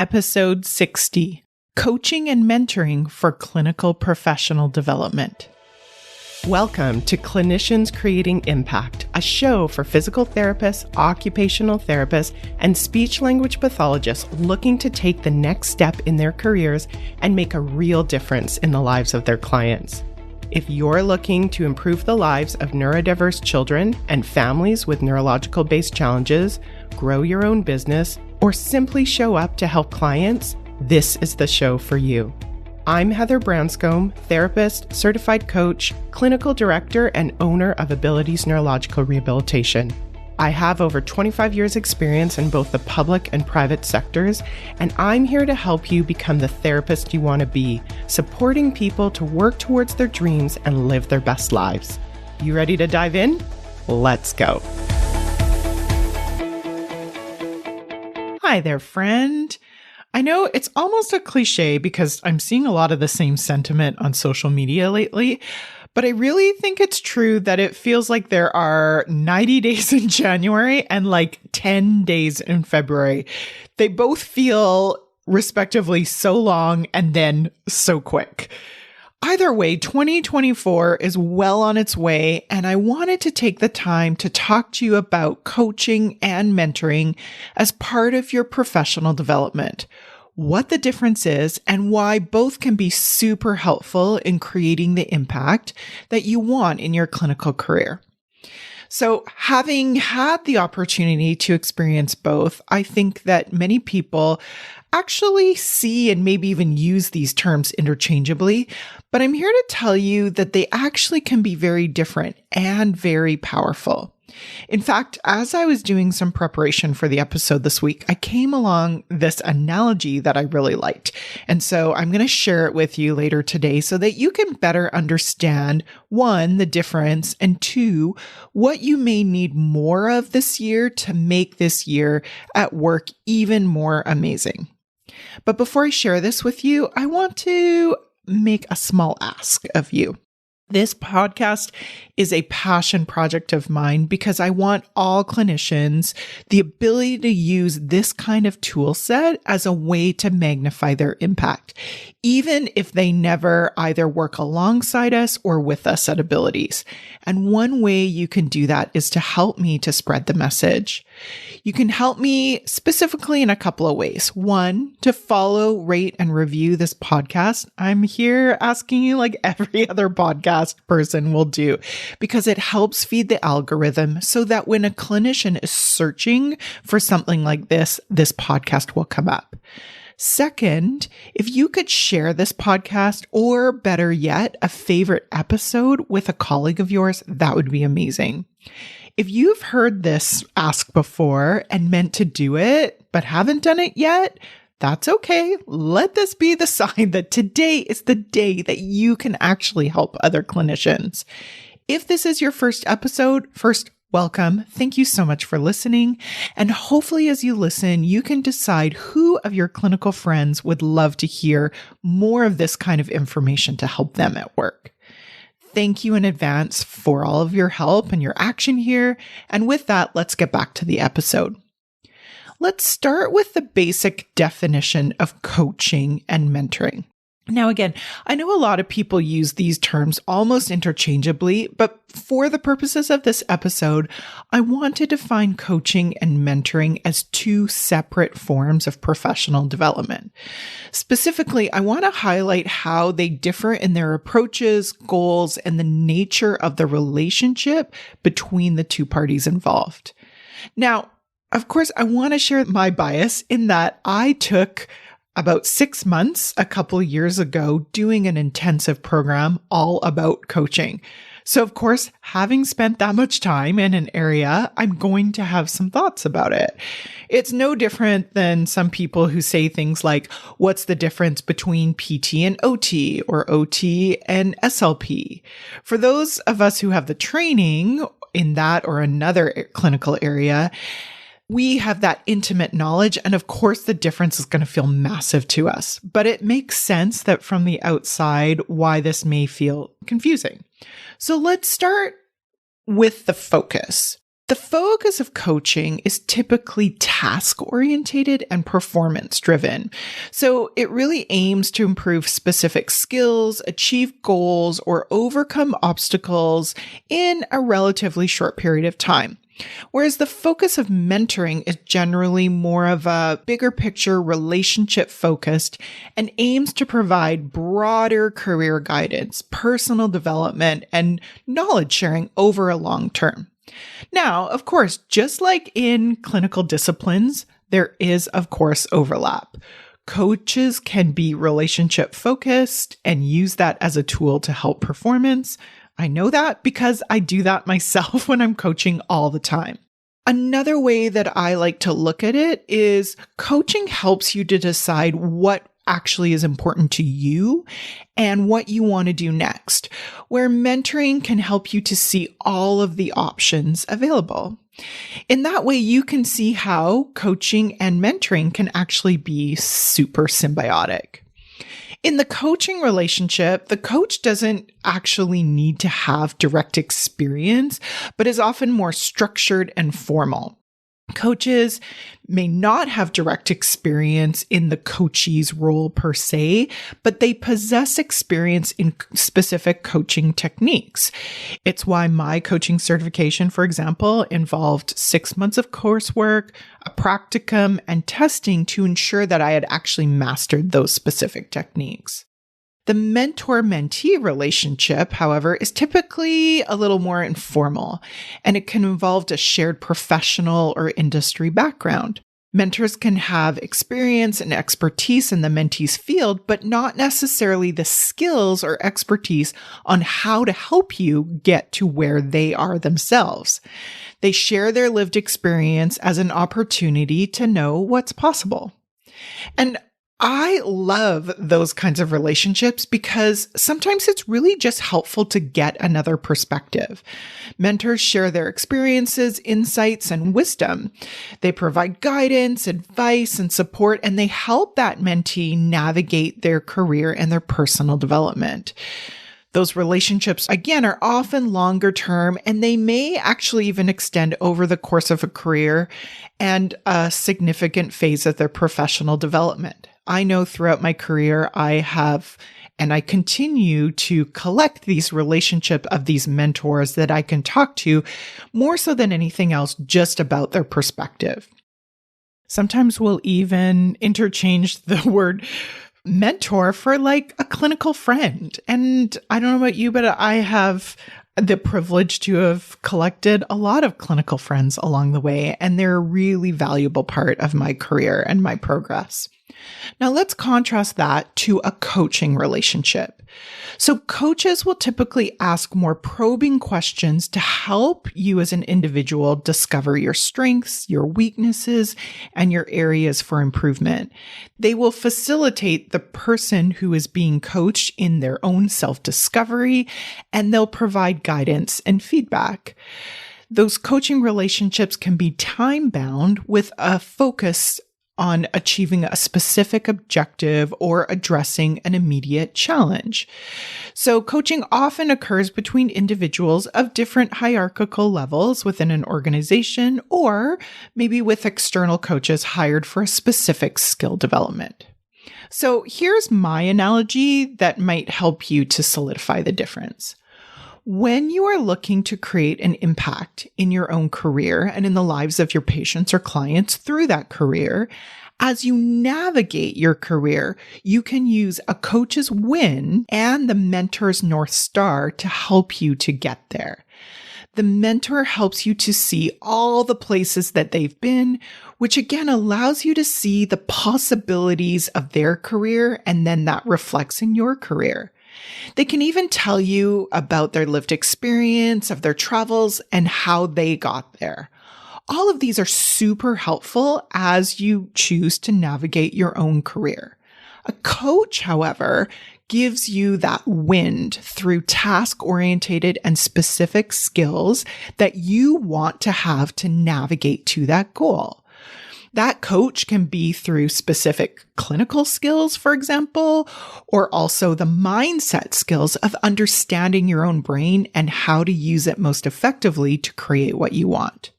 Episode 60, Coaching and Mentoring for Clinical Professional Development. Welcome to Clinicians Creating Impact, a show for physical therapists, occupational therapists, and speech-language pathologists looking to take the next step in their careers and make a real difference in the lives of their clients. If you're looking to improve the lives of neurodiverse children and families with neurological-based challenges, grow your own business, or simply show up to help clients, this is the show for you. I'm Heather Branscombe, therapist, certified coach, clinical director, and owner of Abilities Neurological Rehabilitation. I have over 25 years experience in both the public and private sectors, and I'm here to help you become the therapist you want to be, supporting people to work towards their dreams and live their best lives. You ready to dive in? Let's go. Hi there, friend. I know it's almost a cliche because I'm seeing a lot of the same sentiment on social media lately, but I really think it's true that it feels like there are 90 days in January and like 10 days in February. They both feel respectively so long and then so quick. Either way, 2024 is well on its way, and I wanted to take the time to talk to you about coaching and mentoring as part of your professional development, what the difference is, and why both can be super helpful in creating the impact that you want in your clinical career. So, having had the opportunity to experience both, I think that many people actually see and maybe even use these terms interchangeably, but I'm here to tell you that they actually can be very different and very powerful. In fact, as I was doing some preparation for the episode this week, I came along this analogy that I really liked. And so I'm going to share it with you later today so that you can better understand, one, the difference, and two, what you may need more of this year to make this year at work even more amazing. But before I share this with you, I want to make a small ask of you. This podcast is a passion project of mine because I want all clinicians the ability to use this kind of tool set as a way to magnify their impact, even if they never either work alongside us or with us at Abilities. And one way you can do that is to help me to spread the message. You can help me specifically in a couple of ways. One, to follow, rate, and review this podcast. I'm here asking you like every other podcast person will do, because it helps feed the algorithm so that when a clinician is searching for something like this podcast will come up. Second, if you could share this podcast, or better yet, a favorite episode with a colleague of yours, that would be amazing. If you've heard this ask before and meant to do it, but haven't done it yet, that's okay. Let this be the sign that today is the day that you can actually help other clinicians. If this is your first episode, welcome. Thank you so much for listening. And hopefully as you listen, you can decide who of your clinical friends would love to hear more of this kind of information to help them at work. Thank you in advance for all of your help and your action here. And with that, let's get back to the episode. Let's start with the basic definition of coaching and mentoring. Now, again, I know a lot of people use these terms almost interchangeably, but for the purposes of this episode, I want to define coaching and mentoring as two separate forms of professional development. Specifically, I want to highlight how they differ in their approaches, goals, and the nature of the relationship between the two parties involved. Now, of course, I want to share my bias in that I took about 6 months a couple of years ago doing an intensive program all about coaching. So of course, having spent that much time in an area, I'm going to have some thoughts about it. It's no different than some people who say things like, what's the difference between PT and OT or OT and SLP? For those of us who have the training in that or another clinical area, we have that intimate knowledge, and of course the difference is going to feel massive to us, but it makes sense that from the outside why this may feel confusing. So let's start with the focus. The The focus of coaching is typically task-oriented and performance-driven. So it really aims to improve specific skills, achieve goals, or overcome obstacles in a relatively short period of time. Whereas the focus of mentoring is generally more of a bigger picture, relationship focused, and aims to provide broader career guidance, personal development, and knowledge sharing over a long term. Now, of course, just like in clinical disciplines, there is, of course, overlap. Coaches can be relationship focused and use that as a tool to help performance. I know that because I do that myself when I'm coaching all the time. Another way that I like to look at it is coaching helps you to decide what actually is important to you and what you want to do next, where mentoring can help you to see all of the options available. In that way, you can see how coaching and mentoring can actually be super symbiotic. In the coaching relationship, the coach doesn't actually need to have direct experience, but is often more structured and formal. Coaches may not have direct experience in the coachee's role per se, but they possess experience in specific coaching techniques. It's why my coaching certification, for example, involved 6 months of coursework, a practicum, and testing to ensure that I had actually mastered those specific techniques. The mentor-mentee relationship, however, is typically a little more informal, and it can involve a shared professional or industry background. Mentors can have experience and expertise in the mentee's field, but not necessarily the skills or expertise on how to help you get to where they are themselves. They share their lived experience as an opportunity to know what's possible. And I love those kinds of relationships because sometimes it's really just helpful to get another perspective. Mentors share their experiences, insights, and wisdom. They provide guidance, advice, and support, and they help that mentee navigate their career and their personal development. Those relationships, again, are often longer term, and they may actually even extend over the course of a career and a significant phase of their professional development. I know throughout my career, I have and I continue to collect these relationship of these mentors that I can talk to more so than anything else, just about their perspective. Sometimes we'll even interchange the word mentor for like a clinical friend. And I don't know about you, but I have the privilege to have collected a lot of clinical friends along the way, and they're a really valuable part of my career and my progress. Now let's contrast that to a coaching relationship. So coaches will typically ask more probing questions to help you as an individual discover your strengths, your weaknesses, and your areas for improvement. They will facilitate the person who is being coached in their own self-discovery, and they'll provide guidance and feedback. Those coaching relationships can be time-bound with a focus on achieving a specific objective or addressing an immediate challenge. So coaching often occurs between individuals of different hierarchical levels within an organization, or maybe with external coaches hired for a specific skill development. So here's my analogy that might help you to solidify the difference. When you are looking to create an impact in your own career and in the lives of your patients or clients through that career, as you navigate your career, you can use a coach's win and the mentor's North Star to help you to get there. The mentor helps you to see all the places that they've been, which again allows you to see the possibilities of their career, and then that reflects in your career. They can even tell you about their lived experience of their travels and how they got there. All of these are super helpful as you choose to navigate your own career. A coach, however, gives you that wind through task-oriented and specific skills that you want to have to navigate to that goal. That coach can be through specific clinical skills, for example, or also the mindset skills of understanding your own brain and how to use it most effectively to create what you want.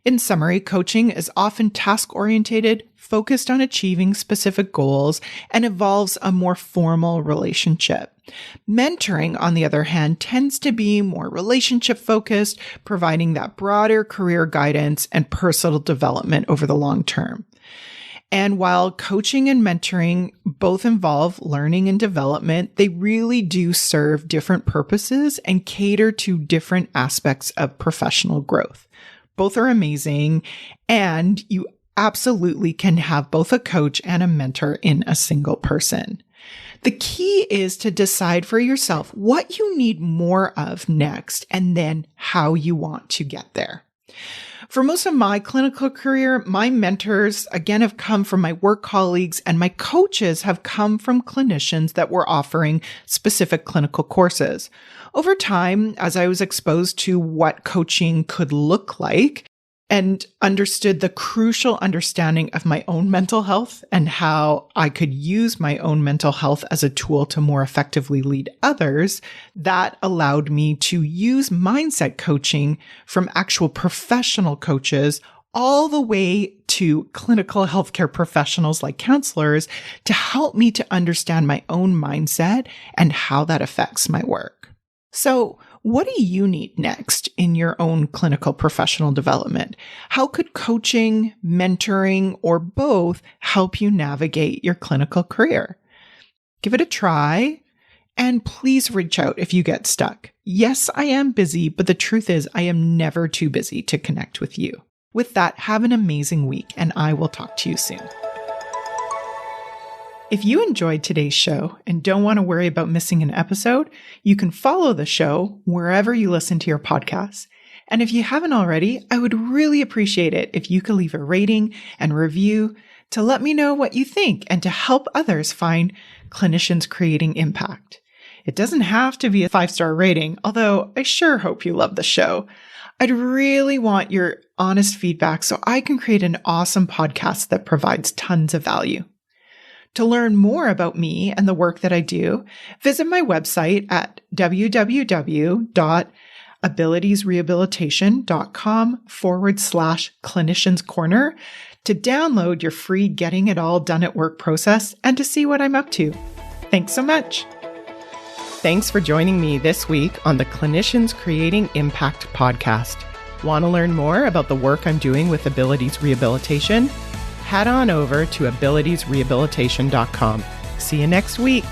In summary, coaching is often task-oriented, focused on achieving specific goals, and involves a more formal relationship. Mentoring, on the other hand, tends to be more relationship-focused, providing that broader career guidance and personal development over the long term. And while coaching and mentoring both involve learning and development, they really do serve different purposes and cater to different aspects of professional growth. Both are amazing, and you absolutely can have both a coach and a mentor in a single person. The key is to decide for yourself what you need more of next and then how you want to get there. For most of my clinical career, my mentors, again, have come from my work colleagues, and my coaches have come from clinicians that were offering specific clinical courses. Over time, as I was exposed to what coaching could look like and understood the crucial understanding of my own mental health and how I could use my own mental health as a tool to more effectively lead others, that allowed me to use mindset coaching from actual professional coaches all the way to clinical healthcare professionals like counselors to help me to understand my own mindset and how that affects my work. So, what do you need next in your own clinical professional development? How could coaching, mentoring, or both help you navigate your clinical career? Give it a try, and please reach out if you get stuck. Yes, I am busy, but the truth is I am never too busy to connect with you. With that, have an amazing week, and I will talk to you soon. If you enjoyed today's show and don't want to worry about missing an episode, you can follow the show wherever you listen to your podcasts. And if you haven't already, I would really appreciate it if you could leave a rating and review to let me know what you think and to help others find Clinicians Creating Impact. It doesn't have to be a 5-star rating, although I sure hope you love the show. I'd really want your honest feedback so I can create an awesome podcast that provides tons of value. To learn more about me and the work that I do, visit my website at www.abilitiesrehabilitation.com/clinicians corner to download your free Getting It All Done at Work process and to see what I'm up to. Thanks so much. Thanks for joining me this week on the Clinicians Creating Impact podcast. Want to learn more about the work I'm doing with Abilities Rehabilitation? Head on over to abilitiesrehabilitation.com. See you next week.